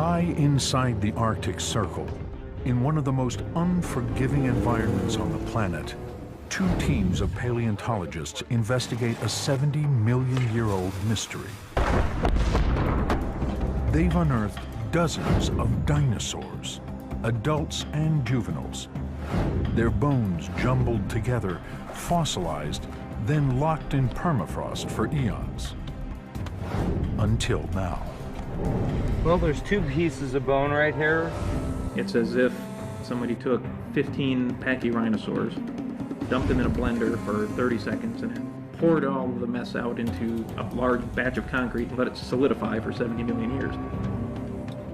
High inside the Arctic Circle, in one of the most unforgiving environments on the planet, two teams of paleontologists investigate a 70-million-year-old mystery. They've unearthed dozens of dinosaurs, adults and juveniles. Their bones jumbled together, fossilized, then locked in permafrost for eons. Until now. Well, there's two pieces of bone right here. It's as if somebody took 15 pachyrhinosaurs, dumped them in a blender for 30 seconds, and then poured all of the mess out into a large batch of concrete and let it solidify for 70 million years.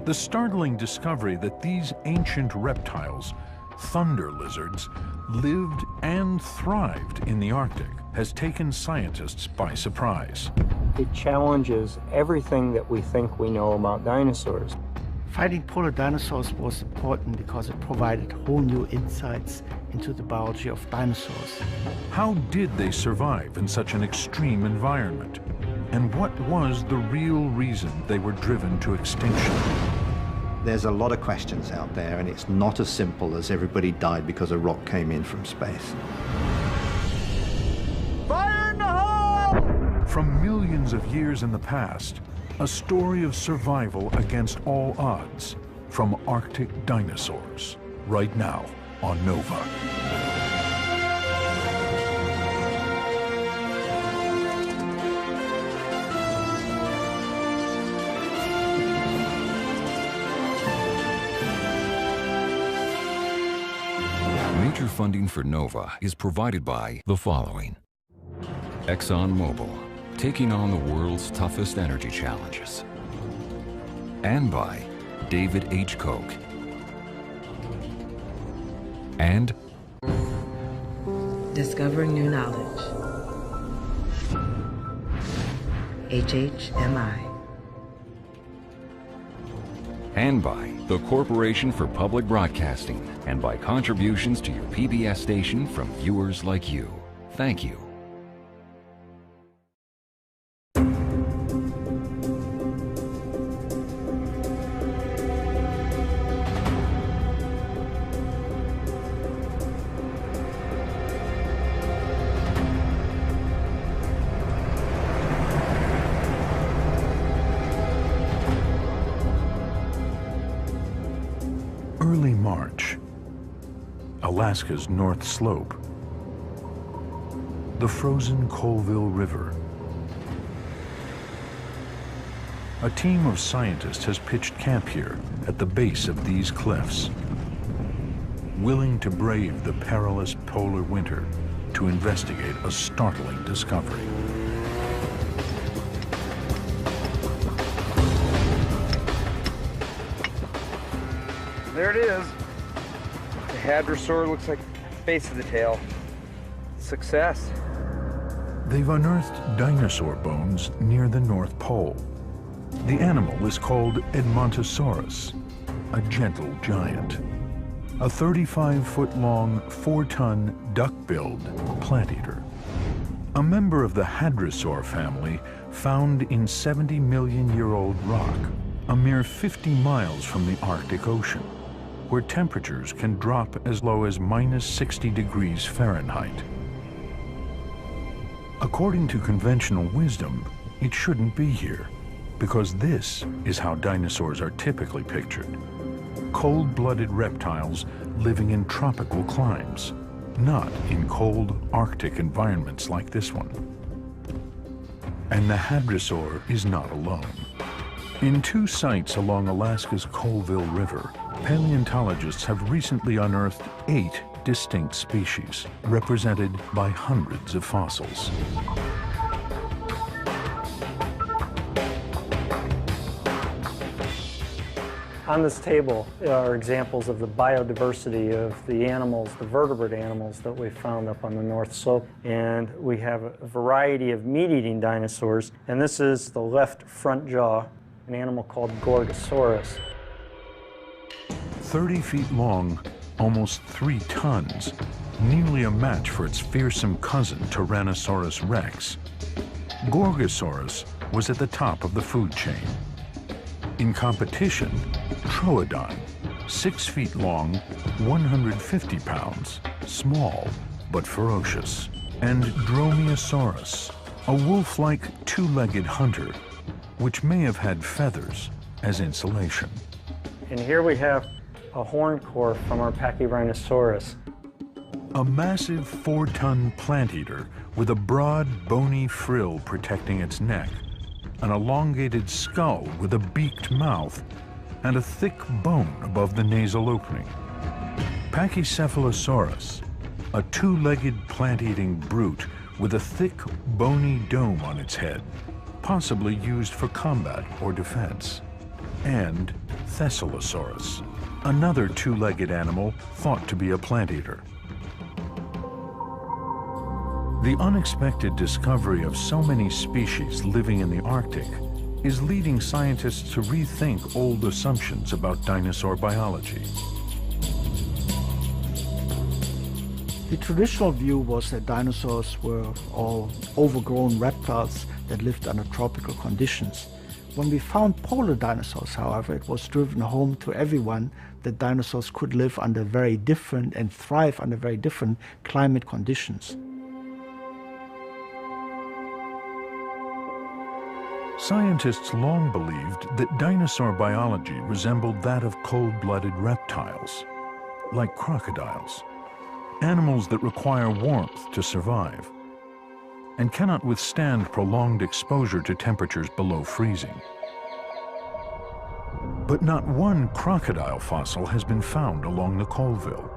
The startling discovery that these ancient reptiles, thunder lizards, lived and thrived in the Arctic has taken scientists by surprise. It challenges everything that we think we know about dinosaurs. Finding polar dinosaurs was important because it provided whole new insights into the biology of dinosaurs. How did they survive in such an extreme environment? And what was the real reason they were driven to extinction? There's a lot of questions out there, and it's not as simple as everybody died because a rock came in from space. Fire in the hole! From millions of years in the past, a story of survival against all odds from Arctic dinosaurs, right now on Nova. Major funding for NOVA is provided by the following. ExxonMobil, taking on the world's toughest energy challenges. And by David H. Koch. And discovering new knowledge. HHMI. And by the Corporation for Public Broadcasting, and by contributions to your PBS station from viewers like you. Thank you. Early March, Alaska's North Slope, the frozen Colville River. A team of scientists has pitched camp here at the base of these cliffs, willing to brave the perilous polar winter to investigate a startling discovery. There it is. The hadrosaur looks like the base of the tail. Success. They've unearthed dinosaur bones near the North Pole. The animal is called Edmontosaurus, a gentle giant. A 35-foot-long, 4-ton, duck-billed plant eater. A member of the hadrosaur family found in 70-million-year-old rock, a mere 50 miles from the Arctic Ocean, where temperatures can drop as low as minus 60 degrees Fahrenheit. According to conventional wisdom, it shouldn't be here, because this is how dinosaurs are typically pictured. Cold-blooded reptiles living in tropical climes, not in cold Arctic environments like this one. And the hadrosaur is not alone. In two sites along Alaska's Colville River, paleontologists have recently unearthed 8 distinct species, represented by hundreds of fossils. On this table are examples of the biodiversity of the animals, the vertebrate animals that we found up on the North Slope. And we have a variety of meat-eating dinosaurs. And this is the left front jaw, an animal called Gorgosaurus. 30 feet long, almost 3 tons, nearly a match for its fearsome cousin Tyrannosaurus rex. Gorgosaurus was at the top of the food chain. In competition, Troodon, 6 feet long, 150 pounds, small but ferocious, and Dromaeosaurus, a wolf-like two-legged hunter, which may have had feathers as insulation. And here we have a horn core from our Pachyrhinosaurus. A massive 4-ton plant eater with a broad, bony frill protecting its neck, an elongated skull with a beaked mouth, and a thick bone above the nasal opening. Pachycephalosaurus, a two-legged plant-eating brute with a thick, bony dome on its head, possibly used for combat or defense. And Thessalosaurus, another two-legged animal thought to be a plant-eater. The unexpected discovery of so many species living in the Arctic is leading scientists to rethink old assumptions about dinosaur biology. The traditional view was that dinosaurs were all overgrown reptiles that lived under tropical conditions. When we found polar dinosaurs, however, it was driven home to everyone that dinosaurs could live under very different and thrive under very different climate conditions. Scientists long believed that dinosaur biology resembled that of cold-blooded reptiles, like crocodiles, animals that require warmth to survive and cannot withstand prolonged exposure to temperatures below freezing. But not one crocodile fossil has been found along the Colville,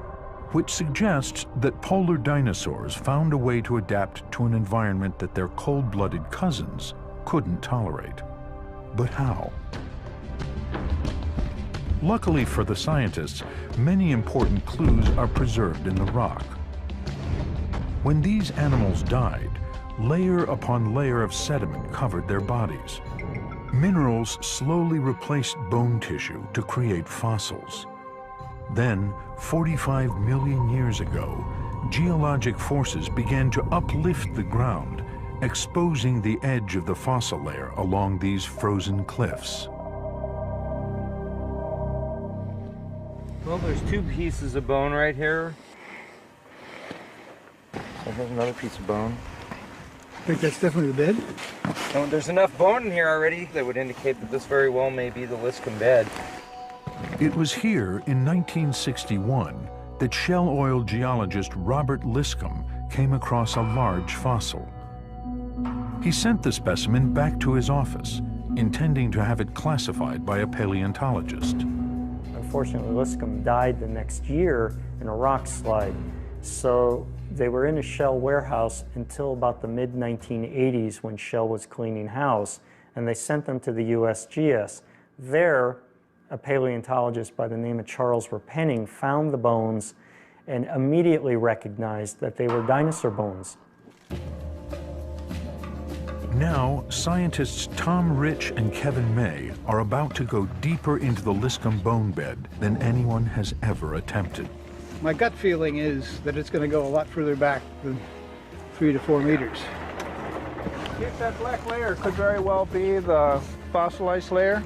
which suggests that polar dinosaurs found a way to adapt to an environment that their cold-blooded cousins couldn't tolerate. But how? Luckily for the scientists, many important clues are preserved in the rock. When these animals died, layer upon layer of sediment covered their bodies. Minerals slowly replaced bone tissue to create fossils. Then, 45 million years ago, geologic forces began to uplift the ground, exposing the edge of the fossil layer along these frozen cliffs. Well, there's two pieces of bone right here. So here's another piece of bone. I think that's definitely the bed. And there's enough bone in here already that would indicate that this very well may be the Liscum bed. It was here in 1961 that Shell Oil geologist Robert Liscum came across a large fossil. He sent the specimen back to his office, intending to have it classified by a paleontologist. Unfortunately, Liscum died the next year in a rock slide. So they were in a Shell warehouse until about the mid-1980s when Shell was cleaning house, and they sent them to the USGS. There, a paleontologist by the name of Charles Repenning found the bones and immediately recognized that they were dinosaur bones. Now, scientists Tom Rich and Kevin May are about to go deeper into the Liscum bone bed than anyone has ever attempted. My gut feeling is that it's going to go a lot further back than 3 to 4 meters. Yes, that black layer could very well be the fossilized layer.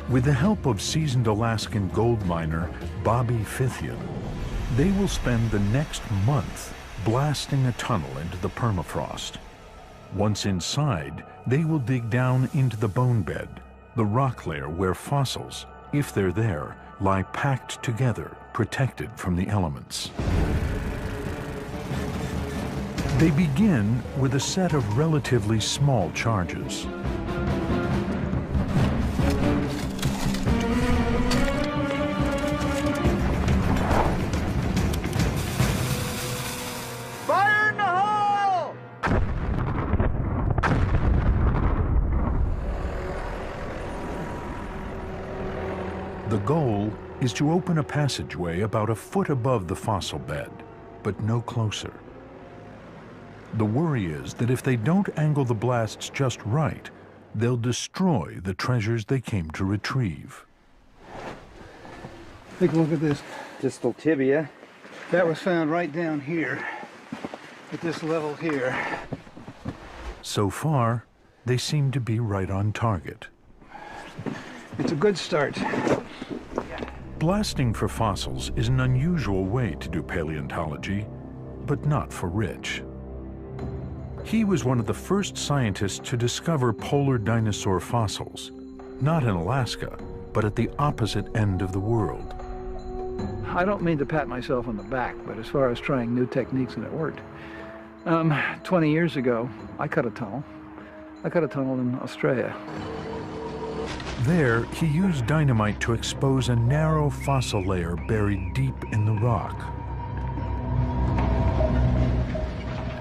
With the help of seasoned Alaskan gold miner Bobby Fithian, they will spend the next month blasting a tunnel into the permafrost. Once inside, they will dig down into the bone bed, the rock layer where fossils, if they're there, lie packed together, protected from the elements. They begin with a set of relatively small charges. Fire in the hole! The goal is to open a passageway about a foot above the fossil bed, but no closer. The worry is that if they don't angle the blasts just right, they'll destroy the treasures they came to retrieve. Take a look at this. Distal tibia. That was found right down here, at this level here. So far, they seem to be right on target. It's a good start. Blasting for fossils is an unusual way to do paleontology, but not for Rich. He was one of the first scientists to discover polar dinosaur fossils, not in Alaska, but at the opposite end of the world. I don't mean to pat myself on the back, but as far as trying new techniques, and it worked. 20 years ago, I cut a tunnel. I cut a tunnel in Australia. There, he used dynamite to expose a narrow fossil layer buried deep in the rock.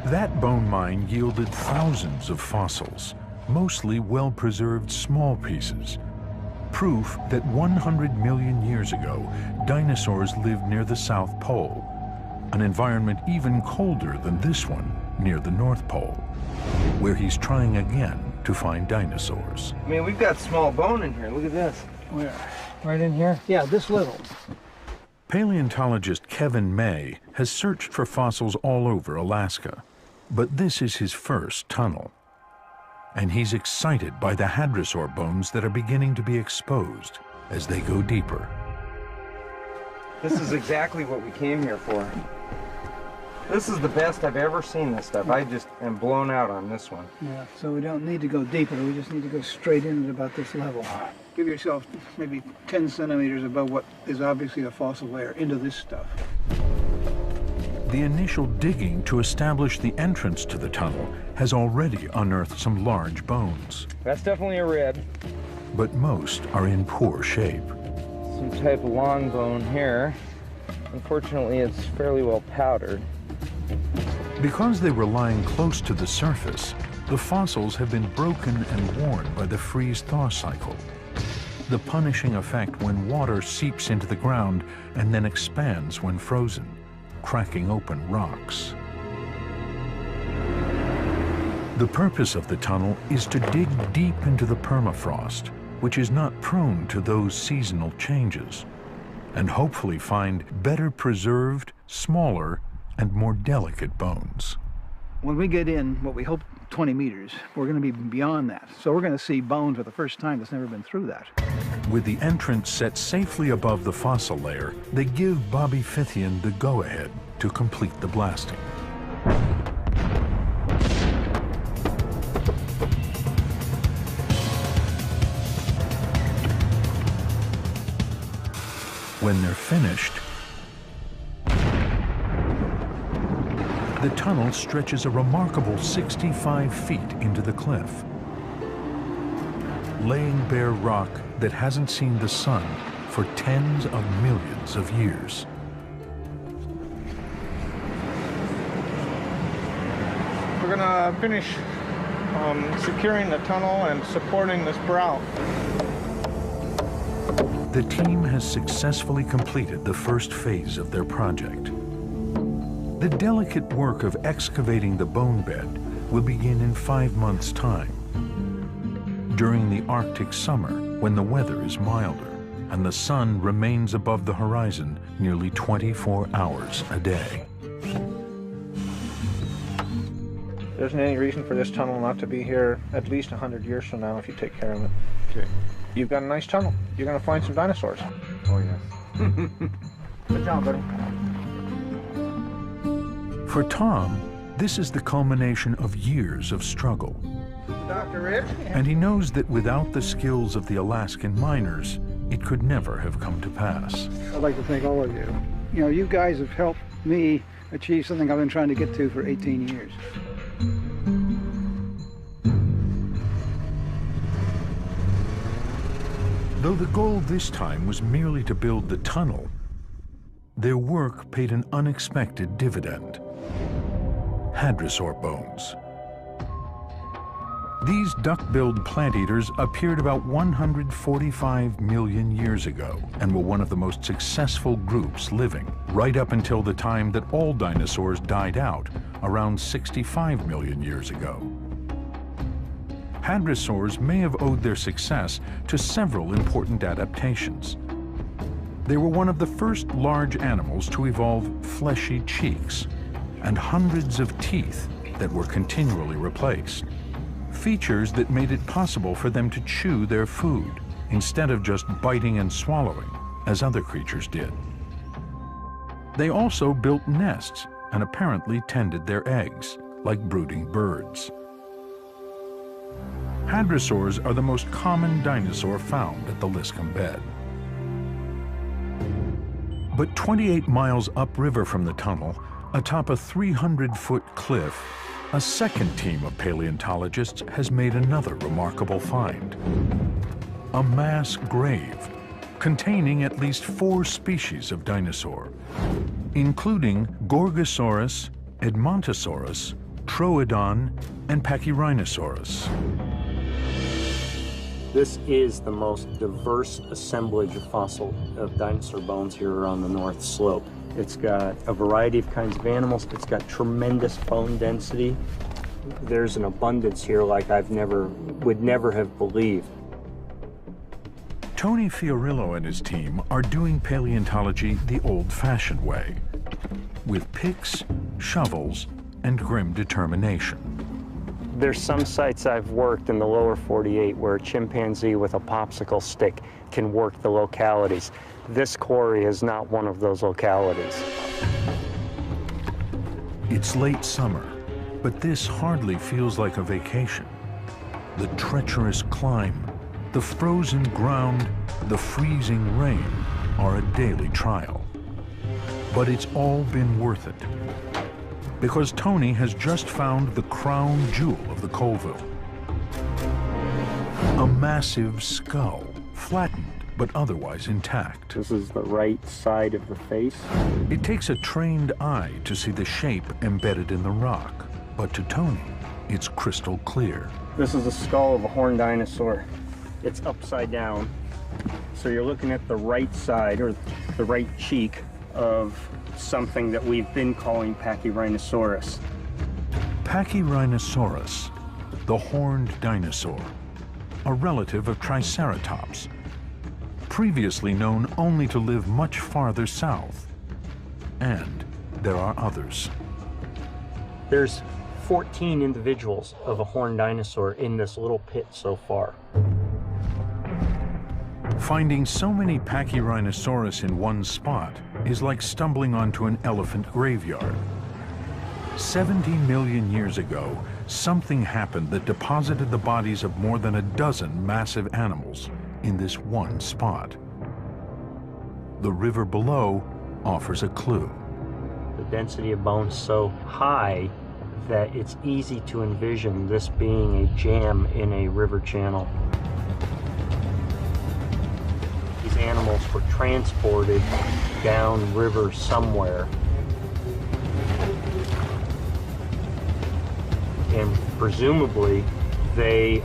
That bone mine yielded thousands of fossils, mostly well-preserved small pieces, proof that 100 million years ago, dinosaurs lived near the South Pole, an environment even colder than this one near the North Pole, where he's trying again to find dinosaurs. I mean, we've got small bone in here. Look at this. Where? Right in here? Yeah, this little. Paleontologist Kevin May has searched for fossils all over Alaska, but this is his first tunnel. And he's excited by the hadrosaur bones that are beginning to be exposed as they go deeper. This is exactly what we came here for. This is the best I've ever seen this stuff. I just am blown out on this one. Yeah, so we don't need to go deeper. We just need to go straight in at about this level. Give yourself maybe 10 centimeters above what is obviously a fossil layer into this stuff. The initial digging to establish the entrance to the tunnel has already unearthed some large bones. That's definitely a rib. But most are in poor shape. Some type of long bone here. Unfortunately, it's fairly well powdered. Because they were lying close to the surface, the fossils have been broken and worn by the freeze-thaw cycle, the punishing effect when water seeps into the ground and then expands when frozen, cracking open rocks. The purpose of the tunnel is to dig deep into the permafrost, which is not prone to those seasonal changes, and hopefully find better preserved, smaller, and more delicate bones. When we get in, what we hope 20 meters, we're going to be beyond that. So we're going to see bones for the first time that's never been through that. With the entrance set safely above the fossil layer, they give Bobby Fithian the go-ahead to complete the blasting. When they're finished, the tunnel stretches a remarkable 65 feet into the cliff, laying bare rock that hasn't seen the sun for tens of millions of years. We're gonna finish securing the tunnel and supporting this brow. The team has successfully completed the first phase of their project. The delicate work of excavating the bone bed will begin in 5 months' time, during the Arctic summer when the weather is milder and the sun remains above the horizon nearly 24 hours a day. There isn't any reason for this tunnel not to be here at least 100 years from now if you take care of it. Okay. You've got a nice tunnel. You're going to find some dinosaurs. Oh, yes. Good job, buddy. For Tom, this is the culmination of years of struggle. Dr. Rich? And he knows that without the skills of the Alaskan miners, it could never have come to pass. I'd like to thank all of you. You know, you guys have helped me achieve something I've been trying to get to for 18 years. Though the goal this time was merely to build the tunnel, their work paid an unexpected dividend. Hadrosaur bones. These duck-billed plant-eaters appeared about 145 million years ago and were one of the most successful groups living, right up until the time that all dinosaurs died out, around 65 million years ago. Hadrosaurs may have owed their success to several important adaptations. They were one of the first large animals to evolve fleshy cheeks and hundreds of teeth that were continually replaced, features that made it possible for them to chew their food instead of just biting and swallowing, as other creatures did. They also built nests and apparently tended their eggs, like brooding birds. Hadrosaurs are the most common dinosaur found at the Liscombe bed. But 28 miles upriver from the tunnel, atop a 300-foot cliff, a second team of paleontologists has made another remarkable find. A mass grave containing at least 4 species of dinosaur, including Gorgosaurus, Edmontosaurus, Troodon, and Pachyrhinosaurus. This is the most diverse assemblage of dinosaur bones here on the North Slope. It's got a variety of kinds of animals. It's got tremendous bone density. There's an abundance here like would never have believed. Tony Fiorillo and his team are doing paleontology the old-fashioned way, with picks, shovels, and grim determination. There's some sites I've worked in the lower 48 where a chimpanzee with a popsicle stick can work the localities. This quarry is not one of those localities. It's late summer, but this hardly feels like a vacation. The treacherous climb, the frozen ground, the freezing rain are a daily trial. But it's all been worth it, because Tony has just found the crown jewel of the Colville. A massive skull, flattened but otherwise intact. This is the right side of the face. It takes a trained eye to see the shape embedded in the rock, but to Tony, it's crystal clear. This is the skull of a horned dinosaur. It's upside down. So you're looking at the right side, or the right cheek, of something that we've been calling Pachyrhinosaurus. Pachyrhinosaurus, the horned dinosaur, a relative of Triceratops, previously known only to live much farther south. And there are others. There's 14 individuals of a horned dinosaur in this little pit so far. Finding so many Pachyrhinosaurus in one spot is like stumbling onto an elephant graveyard. 70 million years ago, something happened that deposited the bodies of more than a dozen massive animals in this one spot. The river below offers a clue. The density of bone's so high that it's easy to envision this being a jam in a river channel. These animals were transported down river somewhere, and presumably they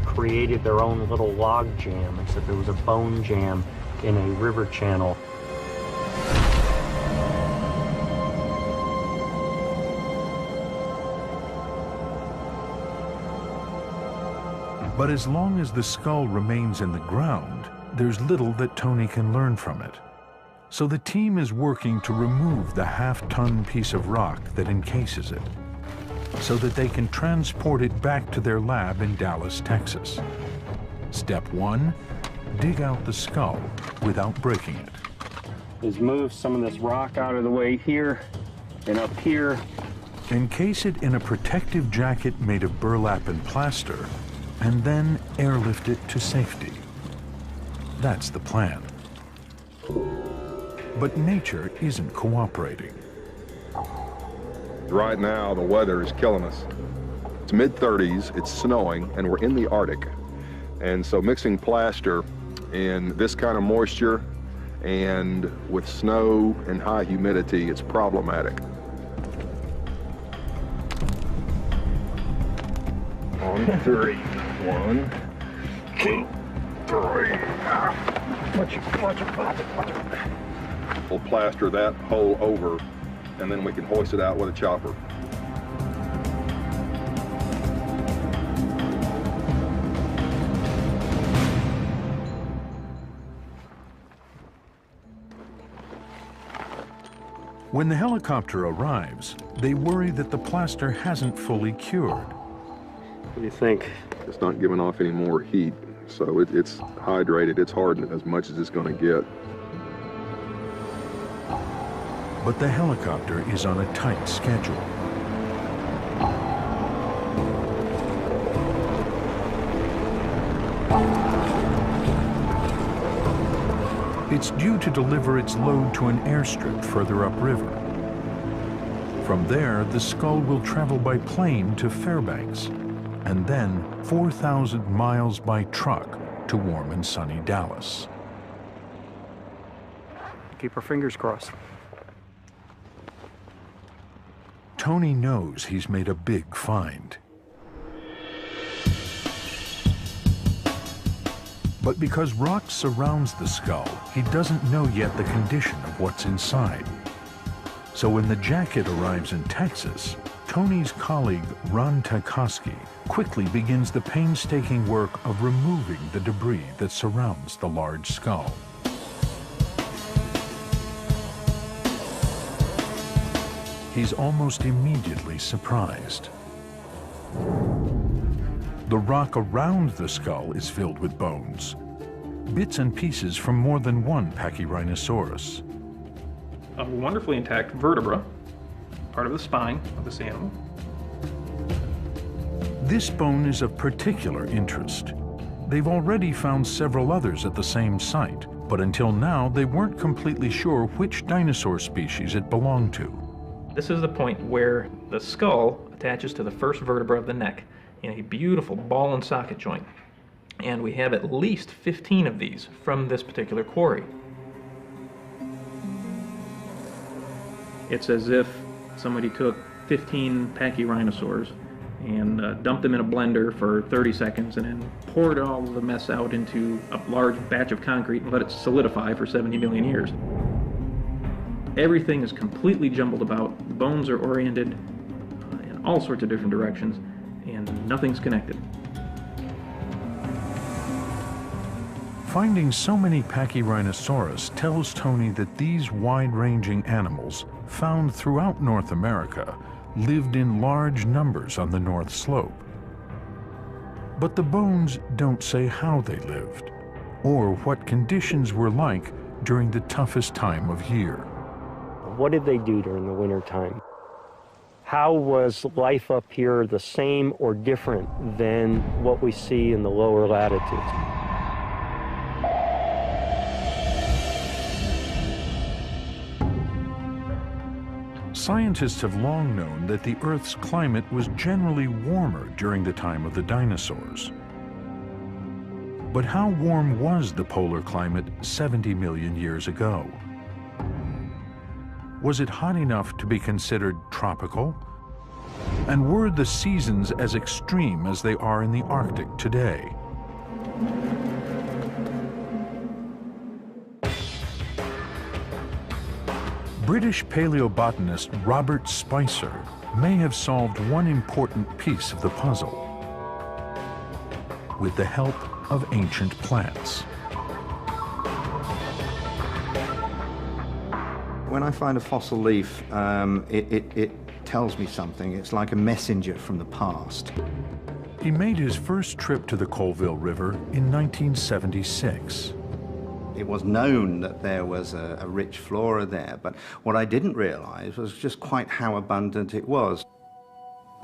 created their own little log jam, except there was a bone jam in a river channel. But as long as the skull remains in the ground, there's little that Tony can learn from it. So the team is working to remove the half-ton piece of rock that encases it, so that they can transport it back to their lab in Dallas, Texas. Step 1, dig out the skull without breaking it. Is move some of this rock out of the way here and up here. Encase it in a protective jacket made of burlap and plaster, and then airlift it to safety. That's the plan. But nature isn't cooperating. Right now, the weather is killing us. It's mid-30s, it's snowing, and we're in the Arctic. And so mixing plaster in this kind of moisture and with snow and high humidity, it's problematic. On 3. 1, 2, 3. Watch it. We'll plaster that hole over, and then we can hoist it out with a chopper. When the helicopter arrives, they worry that the plaster hasn't fully cured. What do you think? It's not giving off any more heat. So it's hydrated, it's hardened as much as it's going to get. But the helicopter is on a tight schedule. It's due to deliver its load to an airstrip further upriver. From there, the skull will travel by plane to Fairbanks, and then 4,000 miles by truck to warm and sunny Dallas. Keep our fingers crossed. Tony knows he's made a big find. But because rock surrounds the skull, he doesn't know yet the condition of what's inside. So when the jacket arrives in Texas, Tony's colleague Ron Tchaikovsky quickly begins the painstaking work of removing the debris that surrounds the large skull. He's almost immediately surprised. The rock around the skull is filled with bones, bits and pieces from more than one Pachyrhinosaurus. A wonderfully intact vertebra, part of the spine of this animal. This bone is of particular interest. They've already found several others at the same site, but until now they weren't completely sure which dinosaur species it belonged to. This is the point where the skull attaches to the first vertebra of the neck in a beautiful ball and socket joint. And we have at least 15 of these from this particular quarry. It's as if somebody took 15 Pachyrhinosaurs and dumped them in a blender for 30 seconds and then poured all of the mess out into a large batch of concrete and let it solidify for 70 million years. Everything is completely jumbled about, bones are oriented in all sorts of different directions, and nothing's connected. Finding so many Pachyrhinosaurus tells Tony that these wide-ranging animals, found throughout North America, lived in large numbers on the North Slope. But the bones don't say how they lived, or what conditions were like during the toughest time of year. What did they do during the winter time? How was life up here the same or different than what we see in the lower latitudes? Scientists have long known that the Earth's climate was generally warmer during the time of the dinosaurs. But how warm was the polar climate 70 million years ago? Was it hot enough to be considered tropical? And were the seasons as extreme as they are in the Arctic today? British paleobotanist Robert Spicer may have solved one important piece of the puzzle with the help of ancient plants. When I find a fossil leaf, it tells me something. It's like a messenger from the past. He made his first trip to the Colville River in 1976. It was known that there was a rich flora there, but what I didn't realize was just quite how abundant it was.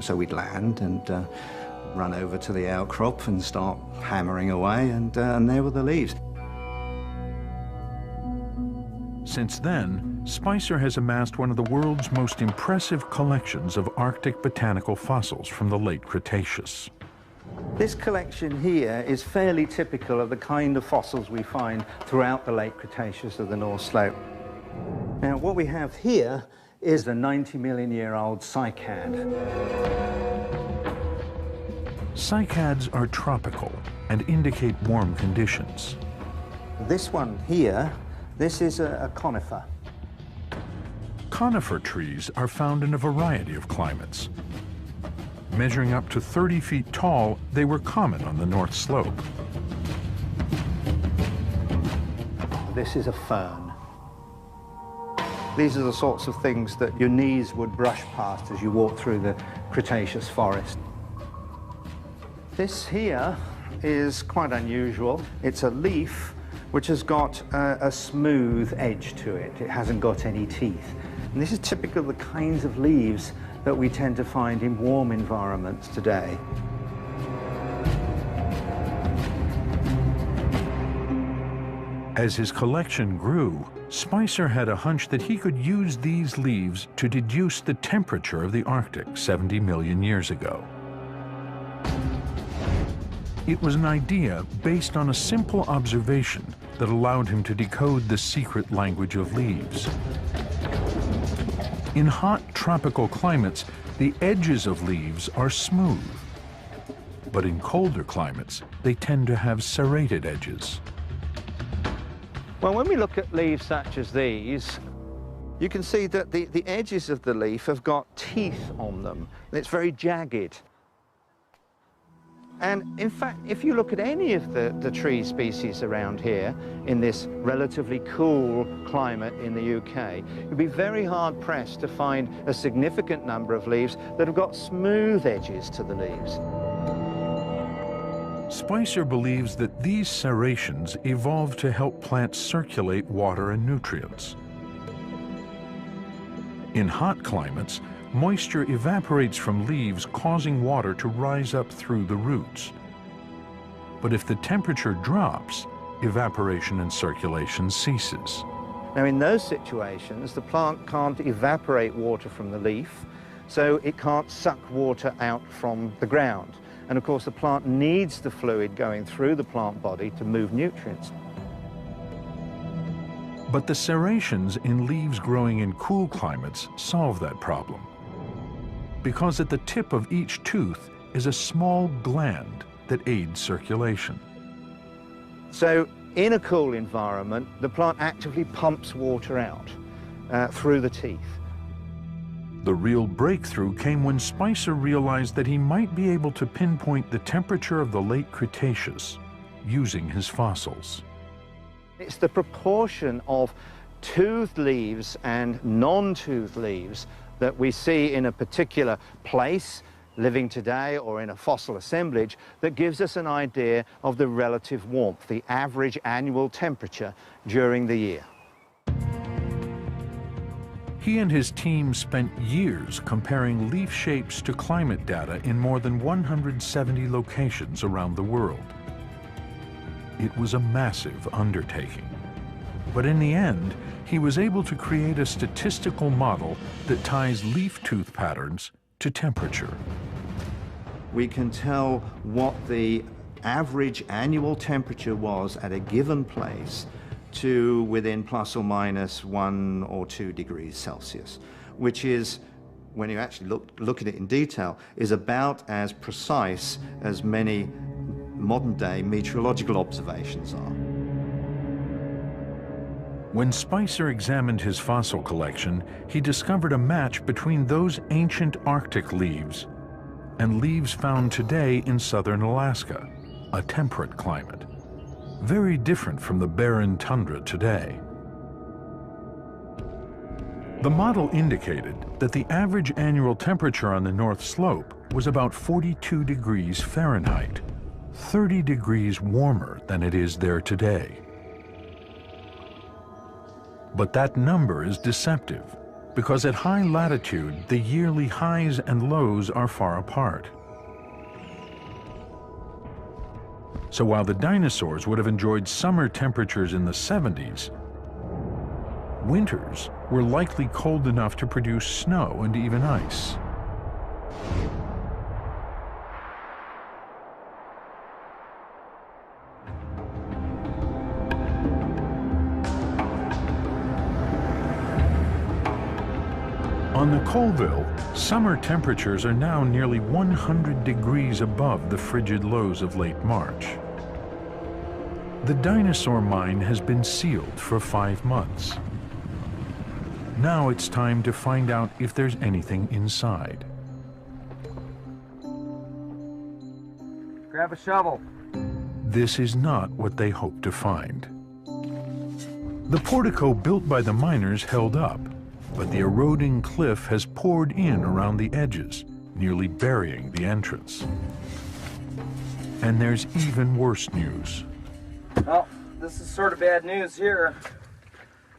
So we'd land and run over to the outcrop and start hammering away, and there were the leaves. Since then, Spicer has amassed one of the world's most impressive collections of Arctic botanical fossils from the late Cretaceous. This collection here is fairly typical of the kind of fossils we find throughout the late Cretaceous of the North Slope. Now, what we have here is a 90-million-year-old cycad. Cycads are tropical and indicate warm conditions. This one here, this is a conifer. Conifer trees are found in a variety of climates. Measuring up to 30 feet tall, they were common on the North Slope. This is a fern. These are the sorts of things that your knees would brush past as you walk through the Cretaceous forest. This here is quite unusual. It's a leaf which has got a smooth edge to it. It hasn't got any teeth. And this is typical of the kinds of leaves that we tend to find in warm environments today. As his collection grew, Spicer had a hunch that he could use these leaves to deduce the temperature of the Arctic 70 million years ago. It was an idea based on a simple observation that allowed him to decode the secret language of leaves. In hot tropical climates, the edges of leaves are smooth. But in colder climates, they tend to have serrated edges. Well, when we look at leaves such as these, you can see that the edges of the leaf have got teeth on them. It's very jagged. And in fact, if you look at any of the tree species around here in this relatively cool climate in the UK, you'd be very hard pressed to find a significant number of leaves that have got smooth edges to the leaves. Spicer believes that these serrations evolved to help plants circulate water and nutrients. In hot climates, moisture evaporates from leaves, causing water to rise up through the roots. But if the temperature drops, evaporation and circulation ceases. Now, in those situations, the plant can't evaporate water from the leaf, so it can't suck water out from the ground. And of course, the plant needs the fluid going through the plant body to move nutrients. But the serrations in leaves growing in cool climates solve that problem, because at the tip of each tooth is a small gland that aids circulation. So in a cool environment, the plant actively pumps water out through the teeth. The real breakthrough came when Spicer realized that he might be able to pinpoint the temperature of the late Cretaceous using his fossils. It's the proportion of toothed leaves and non-toothed leaves that we see in a particular place living today or in a fossil assemblage that gives us an idea of the relative warmth, the average annual temperature during the year. He and his team spent years comparing leaf shapes to climate data in more than 170 locations around the world. It was a massive undertaking. But in the end, he was able to create a statistical model that ties leaf tooth patterns to temperature. We can tell what the average annual temperature was at a given place to within plus or minus 1 or 2 degrees Celsius, which is, when you actually look at it in detail, is about as precise as many modern-day meteorological observations are. When Spicer examined his fossil collection, he discovered a match between those ancient Arctic leaves and leaves found today in southern Alaska, a temperate climate, very different from the barren tundra today. The model indicated that the average annual temperature on the North Slope was about 42 degrees Fahrenheit, 30 degrees warmer than it is there today. But that number is deceptive, because at high latitude, the yearly highs and lows are far apart. So while the dinosaurs would have enjoyed summer temperatures in the 70s, winters were likely cold enough to produce snow and even ice. On the Colville, summer temperatures are now nearly 100 degrees above the frigid lows of late March. The dinosaur mine has been sealed for 5 months. Now it's time to find out if there's anything inside. Grab a shovel. This is not what they hoped to find. The portico built by the miners held up, but the eroding cliff has poured in around the edges, nearly burying the entrance. And there's even worse news. Well, this is sort of bad news here.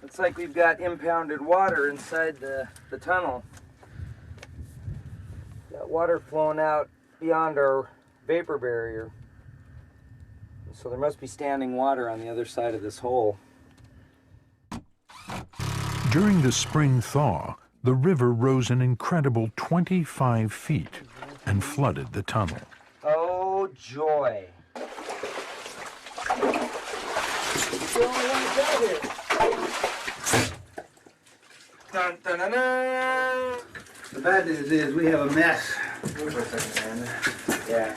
Looks like we've got impounded water inside the tunnel. Got water flowing out beyond our vapor barrier. So there must be standing water on the other side of this hole. During the spring thaw, the river rose an incredible 25 feet and flooded the tunnel. Oh, joy. Dun, dun, dun, dun. The bad news is we have a mess. Yeah.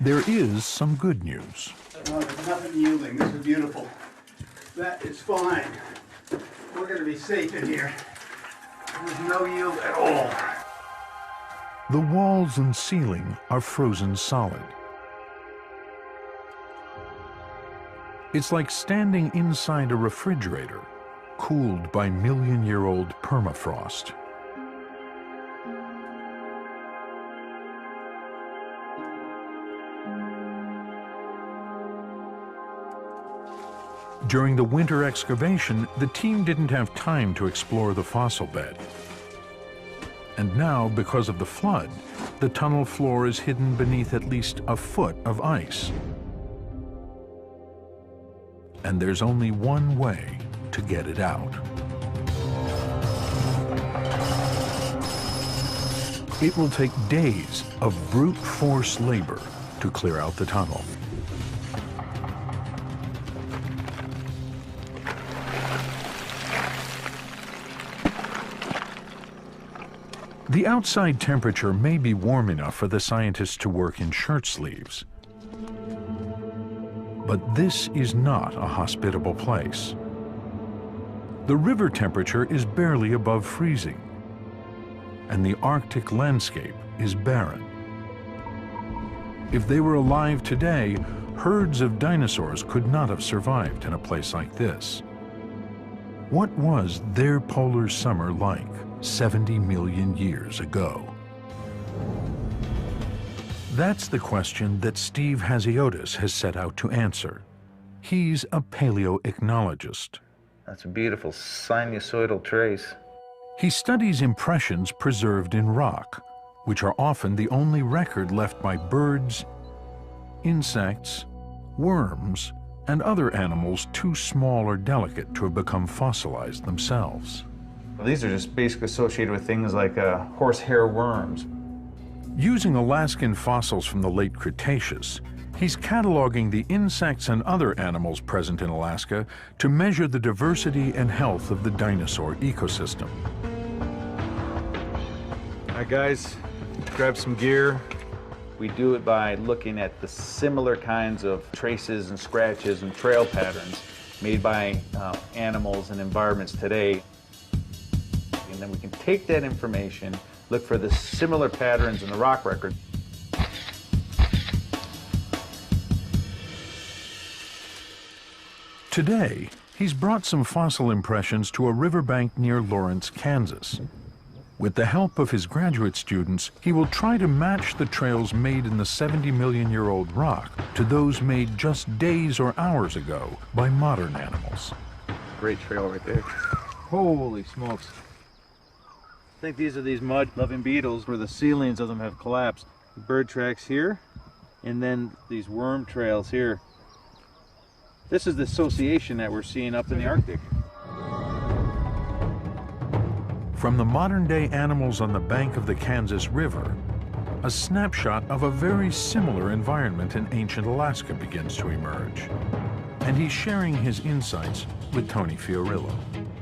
There is some good news. Oh, there's nothing yielding. This is beautiful. That is fine. We're going to be safe in here. There's no yield at all. The walls and ceiling are frozen solid. It's like standing inside a refrigerator, cooled by million-year-old permafrost. During the winter excavation, the team didn't have time to explore the fossil bed. And now, because of the flood, the tunnel floor is hidden beneath at least a foot of ice. And there's only one way to get it out. It will take days of brute force labor to clear out the tunnel. The outside temperature may be warm enough for the scientists to work in shirt sleeves. But this is not a hospitable place. The river temperature is barely above freezing, and the Arctic landscape is barren. If they were alive today, herds of dinosaurs could not have survived in a place like this. What was their polar summer like 70 million years ago? That's the question that Steve Hasiotis has set out to answer. He's a paleoichnologist. That's a beautiful sinusoidal trace. He studies impressions preserved in rock, which are often the only record left by birds, insects, worms, and other animals too small or delicate to have become fossilized themselves. Well, these are just basically associated with things like horsehair worms. Using Alaskan fossils from the late Cretaceous, he's cataloging the insects and other animals present in Alaska to measure the diversity and health of the dinosaur ecosystem. All right, guys, grab some gear. We do it by looking at the similar kinds of traces and scratches and trail patterns made by animals and environments today. And then we can take that information, look for the similar patterns in the rock record. Today, he's brought some fossil impressions to a riverbank near Lawrence, Kansas. With the help of his graduate students, he will try to match the trails made in the 70-million-year-old rock to those made just days or hours ago by modern animals. Great trail right there. Holy smokes. I think these are these mud-loving beetles where the ceilings of them have collapsed. Bird tracks here, and then these worm trails here. This is the association that we're seeing up in the Arctic. From the modern-day animals on the bank of the Kansas River, a snapshot of a very similar environment in ancient Alaska begins to emerge. And he's sharing his insights with Tony Fiorillo.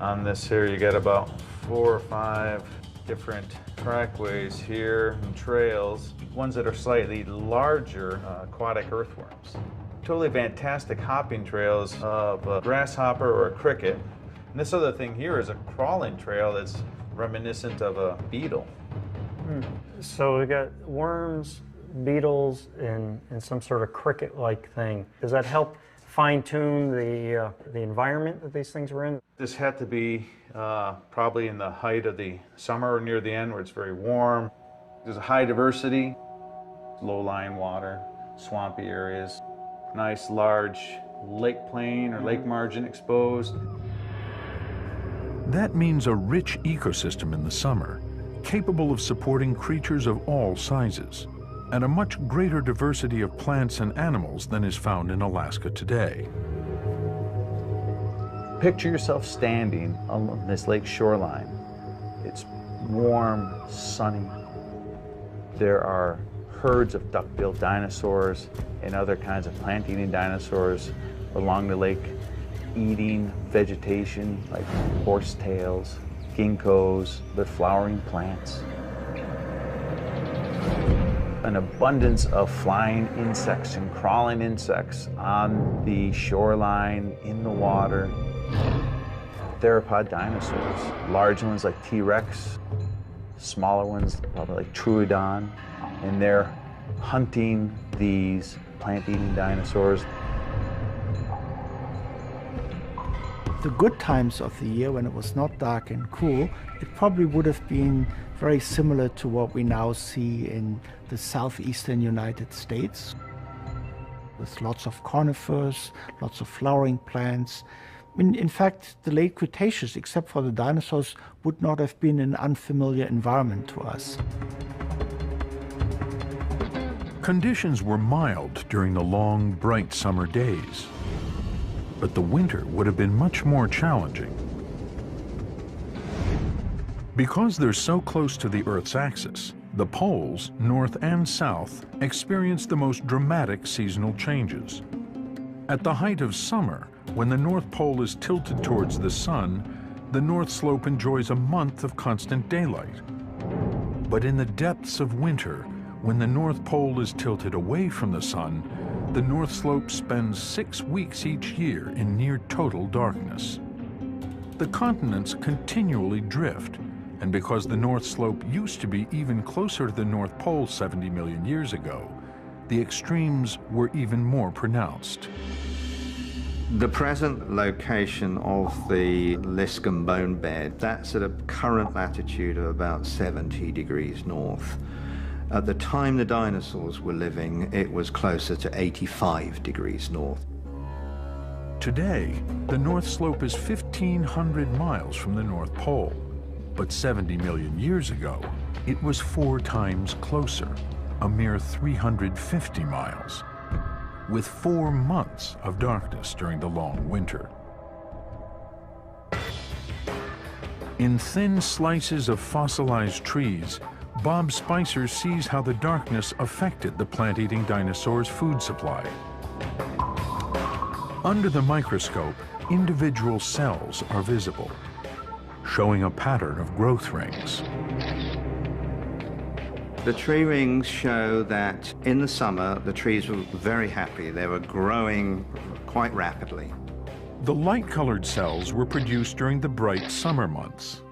On this here, you got about 4 or 5 different trackways here and trails, ones that are slightly larger aquatic earthworms. Totally fantastic hopping trails of a grasshopper or a cricket. And this other thing here is a crawling trail that's reminiscent of a beetle. So we got worms, beetles, and some sort of cricket-like thing. Does that help fine-tune the environment that these things were in? This had to be probably in the height of the summer or near the end where it's very warm. There's a high diversity, low-lying water. swampy areas. Nice large lake plain or lake margin exposed. That means a rich ecosystem in the summer, capable of supporting creatures of all sizes, and a much greater diversity of plants and animals than is found in Alaska today. Picture yourself standing on this lake shoreline. It's warm, sunny. There are herds of duck-billed dinosaurs and other kinds of plant-eating dinosaurs along the lake, eating vegetation like horsetails, ginkgos, but flowering plants. An abundance of flying insects and crawling insects on the shoreline, in the water. Theropod dinosaurs, large ones like T-Rex, smaller ones probably like Troodon, and they're hunting these plant-eating dinosaurs. The good times of the year, when it was not dark and cool, it probably would have been very similar to what we now see in the southeastern United States, with lots of conifers, lots of flowering plants. In fact, the late Cretaceous, except for the dinosaurs, would not have been an unfamiliar environment to us. Conditions were mild during the long, bright summer days, but the winter would have been much more challenging. Because they're so close to the Earth's axis, the poles, north and south, experience the most dramatic seasonal changes. At the height of summer, when the North Pole is tilted towards the sun, the North Slope enjoys a month of constant daylight. But in the depths of winter, when the North Pole is tilted away from the sun, the North Slope spends 6 weeks each year in near total darkness. The continents continually drift, and because the North Slope used to be even closer to the North Pole 70 million years ago, the extremes were even more pronounced. The present location of the Liscum bone bed, that's at a current latitude of about 70 degrees north. At the time the dinosaurs were living, it was closer to 85 degrees north. Today, the North Slope is 1,500 miles from the North Pole, but 70 million years ago, it was 4 times closer, a mere 350 miles, with 4 months of darkness during the long winter. In thin slices of fossilized trees, Bob Spicer sees how the darkness affected the plant-eating dinosaurs' food supply. Under the microscope, individual cells are visible, showing a pattern of growth rings. The tree rings show that in the summer, the trees were very happy. They were growing quite rapidly. The light-colored cells were produced during the bright summer months.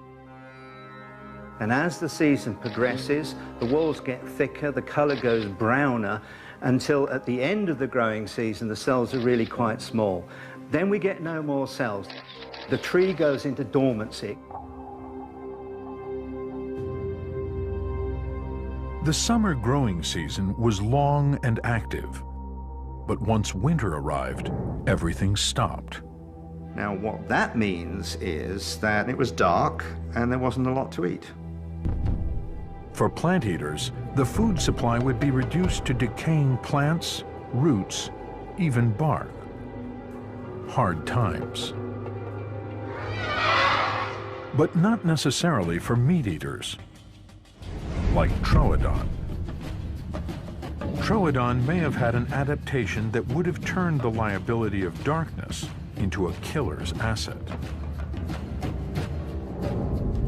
And as the season progresses, the walls get thicker, the color goes browner, until at the end of the growing season, the cells are really quite small. Then we get no more cells. The tree goes into dormancy. The summer growing season was long and active, but once winter arrived, everything stopped. Now, what that means is that it was dark and there wasn't a lot to eat. For plant eaters, the food supply would be reduced to decaying plants, roots, even bark. Hard times. But not necessarily for meat eaters, like Troodon. Troodon may have had an adaptation that would have turned the liability of darkness into a killer's asset.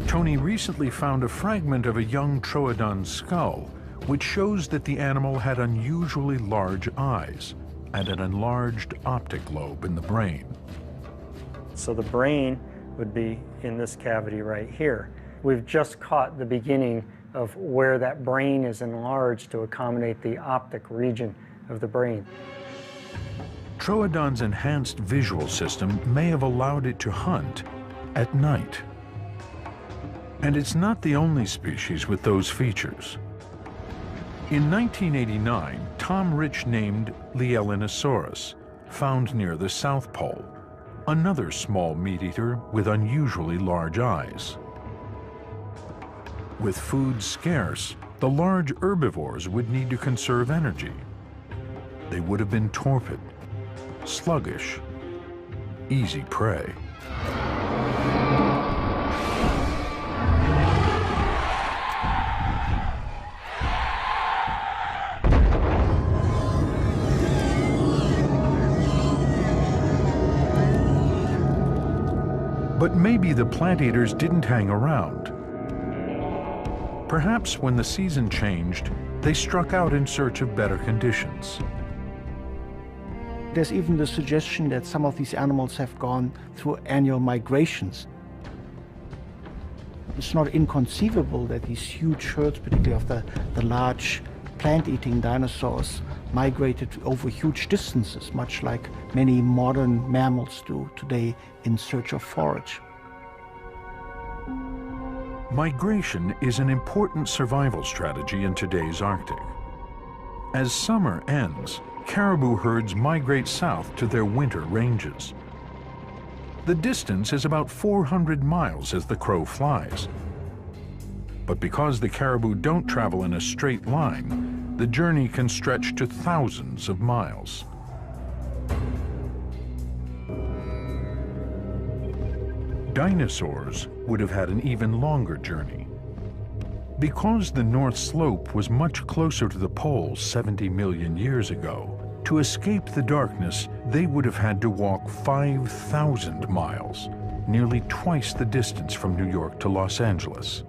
Tony recently found a fragment of a young Troodon skull, which shows that the animal had unusually large eyes and an enlarged optic lobe in the brain. So the brain would be in this cavity right here. We've just caught the beginning of where that brain is enlarged to accommodate the optic region of the brain. Troodon's enhanced visual system may have allowed it to hunt at night. And it's not the only species with those features. In 1989, Tom Rich named Lielinosaurus, found near the South Pole, another small meat-eater with unusually large eyes. With food scarce, the large herbivores would need to conserve energy. They would have been torpid, sluggish, easy prey. But maybe the plant eaters didn't hang around. Perhaps when the season changed, they struck out in search of better conditions. There's even the suggestion that some of these animals have gone through annual migrations. It's not inconceivable that these huge herds, particularly of the large plant-eating dinosaurs, migrated over huge distances, much like many modern mammals do today in search of forage. Migration is an important survival strategy in today's Arctic. As summer ends, caribou herds migrate south to their winter ranges. The distance is about 400 miles as the crow flies. But because the caribou don't travel in a straight line, the journey can stretch to thousands of miles. Dinosaurs would have had an even longer journey. Because the North Slope was much closer to the poles 70 million years ago, to escape the darkness, they would have had to walk 5,000 miles, nearly twice the distance from New York to Los Angeles.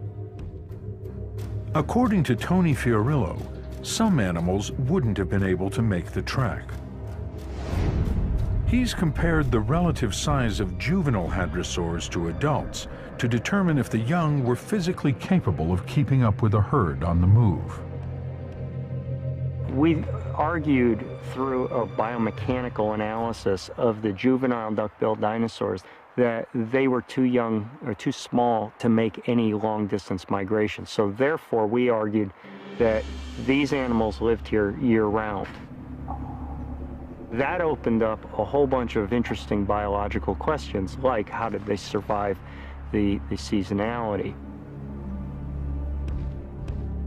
According to Tony Fiorillo, some animals wouldn't have been able to make the trek. He's compared the relative size of juvenile hadrosaurs to adults to determine if the young were physically capable of keeping up with a herd on the move. We argued through a biomechanical analysis of the juvenile duck-billed dinosaurs that they were too young or too small to make any long-distance migration. So therefore, we argued that these animals lived here year-round. That opened up a whole bunch of interesting biological questions, like how did they survive the seasonality?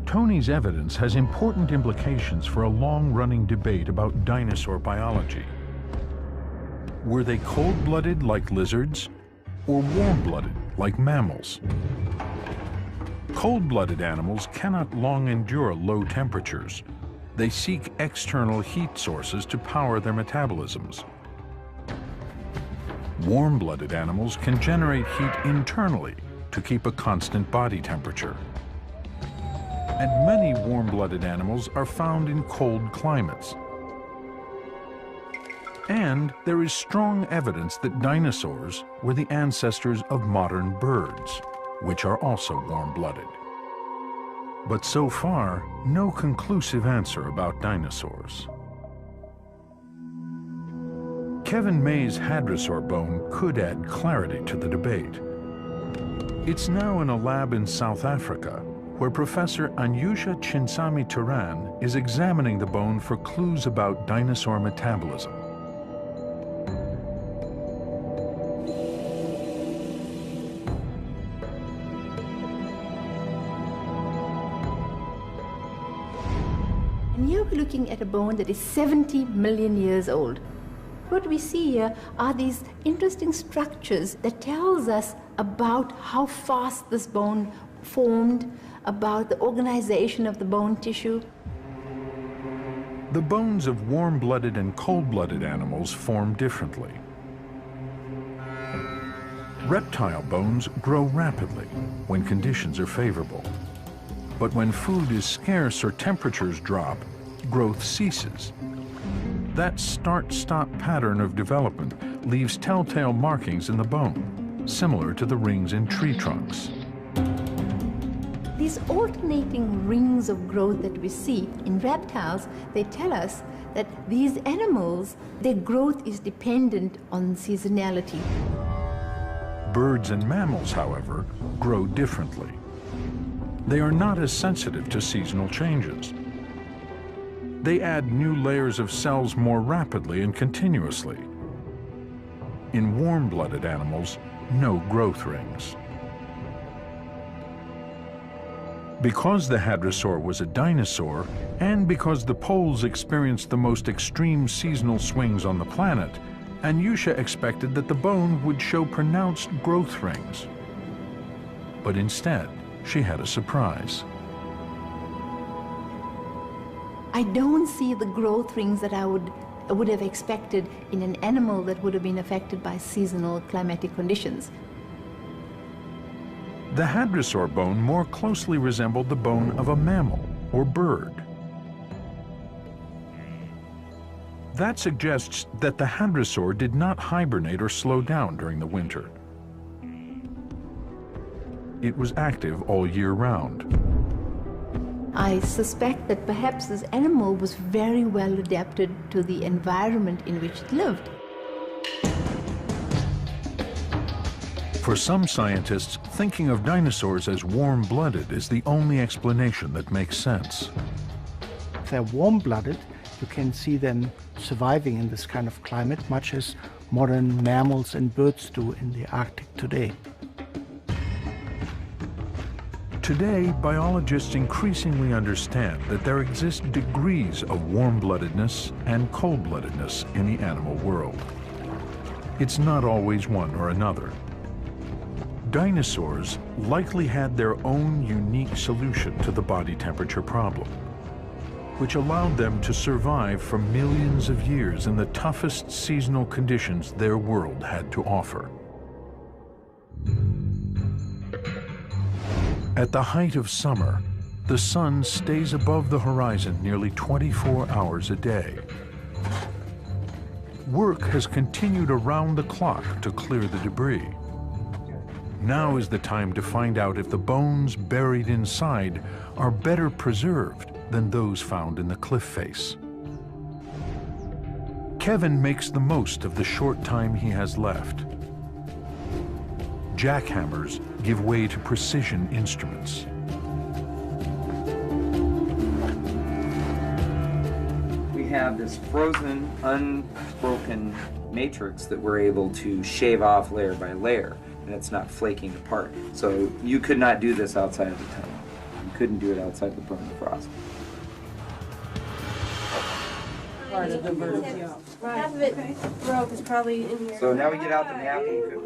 Tony's evidence has important implications for a long-running debate about dinosaur biology. Were they cold-blooded like lizards, or warm-blooded like mammals? Cold-blooded animals cannot long endure low temperatures. They seek external heat sources to power their metabolisms. Warm-blooded animals can generate heat internally to keep a constant body temperature. And many warm-blooded animals are found in cold climates. And there is strong evidence that dinosaurs were the ancestors of modern birds, which are also warm-blooded. But so far, no conclusive answer about dinosaurs. Kevin May's hadrosaur bone could add clarity to the debate. It's now in a lab in South Africa, where Professor Anyusha Chinsami-Turan is examining the bone for clues about dinosaur metabolism. And here we're looking at a bone that is 70 million years old. What we see here are these interesting structures that tells us about how fast this bone formed, about the organization of the bone tissue. The bones of warm-blooded and cold-blooded animals form differently. Reptile bones grow rapidly when conditions are favorable. But when food is scarce or temperatures drop, growth ceases. That start-stop pattern of development leaves telltale markings in the bone, similar to the rings in tree trunks. These alternating rings of growth that we see in reptiles, they tell us that these animals, their growth is dependent on seasonality. Birds and mammals, however, grow differently. They are not as sensitive to seasonal changes. they add new layers of cells more rapidly and continuously. In warm-blooded animals, no growth rings. Because the hadrosaur was a dinosaur, and because the poles experienced the most extreme seasonal swings on the planet, Anyusha expected that the bone would show pronounced growth rings. But instead, she had a surprise. I don't see the growth rings that I would have expected in an animal that would have been affected by seasonal climatic conditions. The hadrosaur bone more closely resembled the bone of a mammal or bird. That suggests that the hadrosaur did not hibernate or slow down during the winter. It was active all year round. I suspect that perhaps this animal was very well adapted to the environment in which it lived. For some scientists, thinking of dinosaurs as warm-blooded is the only explanation that makes sense. If they're warm-blooded, you can see them surviving in this kind of climate, much as modern mammals and birds do in the Arctic today. Today, biologists increasingly understand that there exist degrees of warm-bloodedness and cold-bloodedness in the animal world. It's not always one or another. Dinosaurs likely had their own unique solution to the body temperature problem, which allowed them to survive for millions of years in the toughest seasonal conditions their world had to offer. At the height of summer, the sun stays above the horizon nearly 24 hours a day. Work has continued around the clock to clear the debris. Now is the time to find out if the bones buried inside are better preserved than those found in the cliff face. Kevin makes the most of the short time he has left. Jackhammers give way to precision instruments. We have this frozen, unbroken matrix that we're able to shave off layer by layer, and it's not flaking apart. So you could not do this outside of the tunnel. You couldn't do it outside the permafrost. Part of the bird. Half of it broke is probably in here. So now we get out the mapping.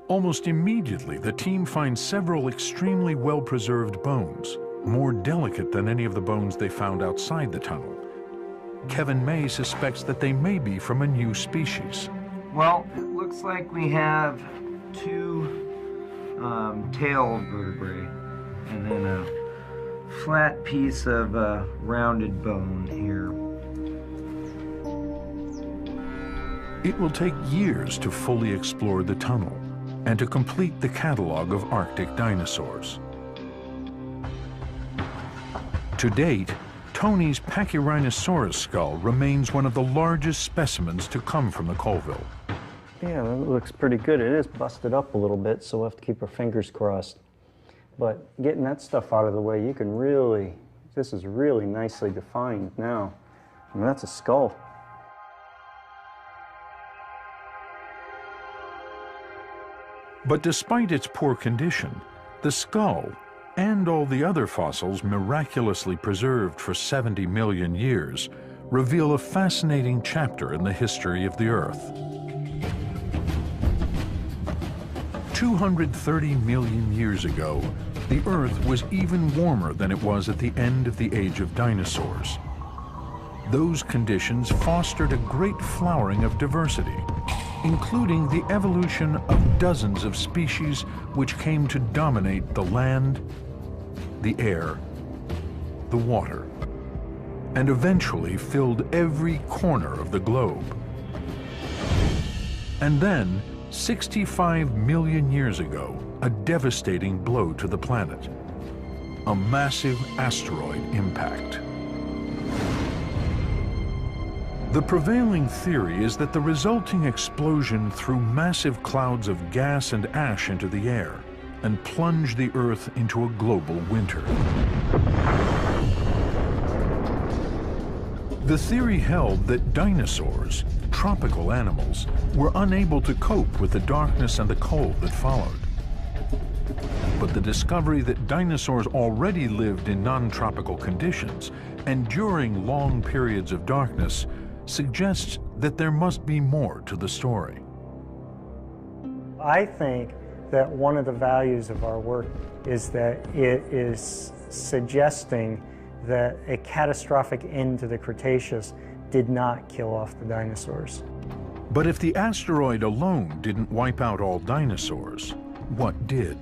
Almost immediately, the team finds several extremely well-preserved bones, more delicate than any of the bones they found outside the tunnel. Kevin May suspects that they may be from a new species. Well, it looks like we have two tail vertebrae and then a flat piece of rounded bone here. It will take years to fully explore the tunnel and to complete the catalog of Arctic dinosaurs. To date, Tony's Pachyrhinosaurus skull remains one of the largest specimens to come from the Colville. Yeah, it looks pretty good. It is busted up a little bit, so we'll have to keep our fingers crossed. But getting that stuff out of the way, you can really, this is really nicely defined now. I mean, that's a skull. But despite its poor condition, the skull and all the other fossils miraculously preserved for 70 million years reveal a fascinating chapter in the history of the Earth. 230 million years ago, the Earth was even warmer than it was at the end of the age of dinosaurs. Those conditions fostered a great flowering of diversity, including the evolution of dozens of species which came to dominate the land, the air, the water, and eventually filled every corner of the globe. And then, 65 million years ago, a devastating blow to the planet, a massive asteroid impact. The prevailing theory is that the resulting explosion threw massive clouds of gas and ash into the air and plunged the Earth into a global winter. The theory held that dinosaurs, tropical animals, were unable to cope with the darkness and the cold that followed. But the discovery that dinosaurs already lived in non-tropical conditions and during long periods of darkness suggests that there must be more to the story. I think that one of the values of our work is that it is suggesting that a catastrophic end to the Cretaceous did not kill off the dinosaurs. But if the asteroid alone didn't wipe out all dinosaurs, what did?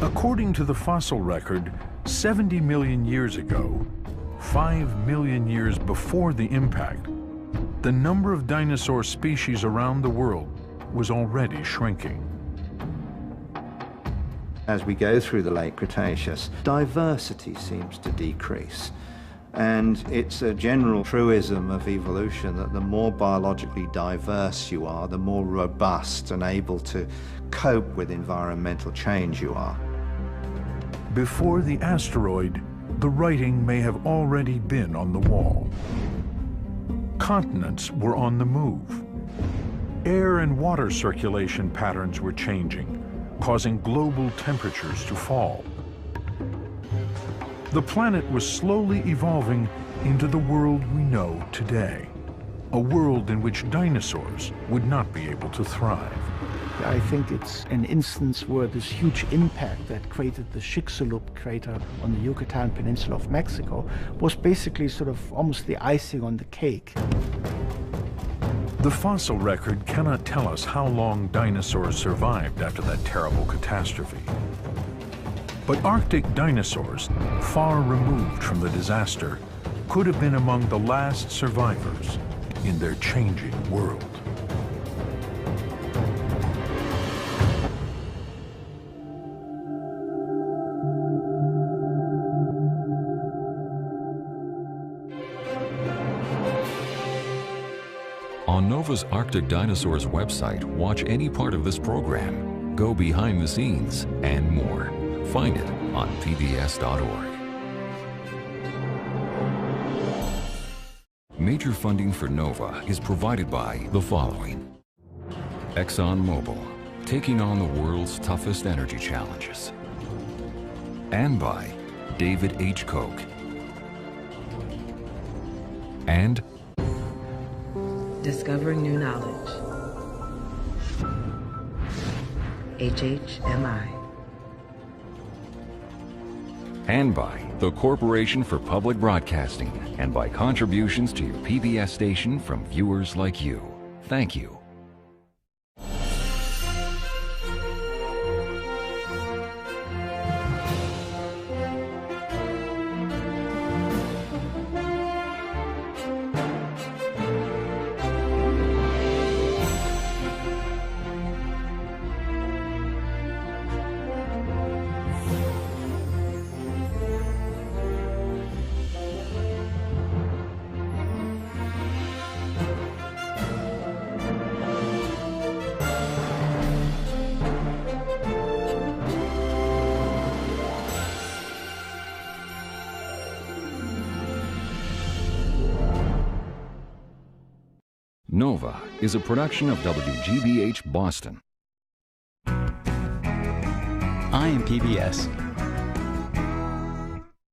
According to the fossil record, 70 million years ago, 5 million years before the impact, the number of dinosaur species around the world was already shrinking. As we go through the late Cretaceous, diversity seems to decrease. And it's a general truism of evolution that the more biologically diverse you are, the more robust and able to cope with environmental change you are. Before the asteroid, the writing may have already been on the wall. Continents were on the move. Air and water circulation patterns were changing, causing global temperatures to fall. The planet was slowly evolving into the world we know today, a world in which dinosaurs would not be able to thrive. I think it's an instance where this huge impact that created the Chicxulub crater on the Yucatan Peninsula of Mexico was basically sort of almost the icing on the cake. The fossil record cannot tell us how long dinosaurs survived after that terrible catastrophe. But Arctic dinosaurs, far removed from the disaster, could have been among the last survivors in their changing world. On NOVA's Arctic Dinosaurs website, watch any part of this program, go behind the scenes, and more. Find it on pbs.org. Major funding for NOVA is provided by the following: ExxonMobil, taking on the world's toughest energy challenges. And by David H. Koch. And Discovering new knowledge. HHMI. And by the Corporation for Public Broadcasting, and by contributions to your PBS station from viewers like you. Thank you. NOVA is a production of WGBH Boston. I am PBS.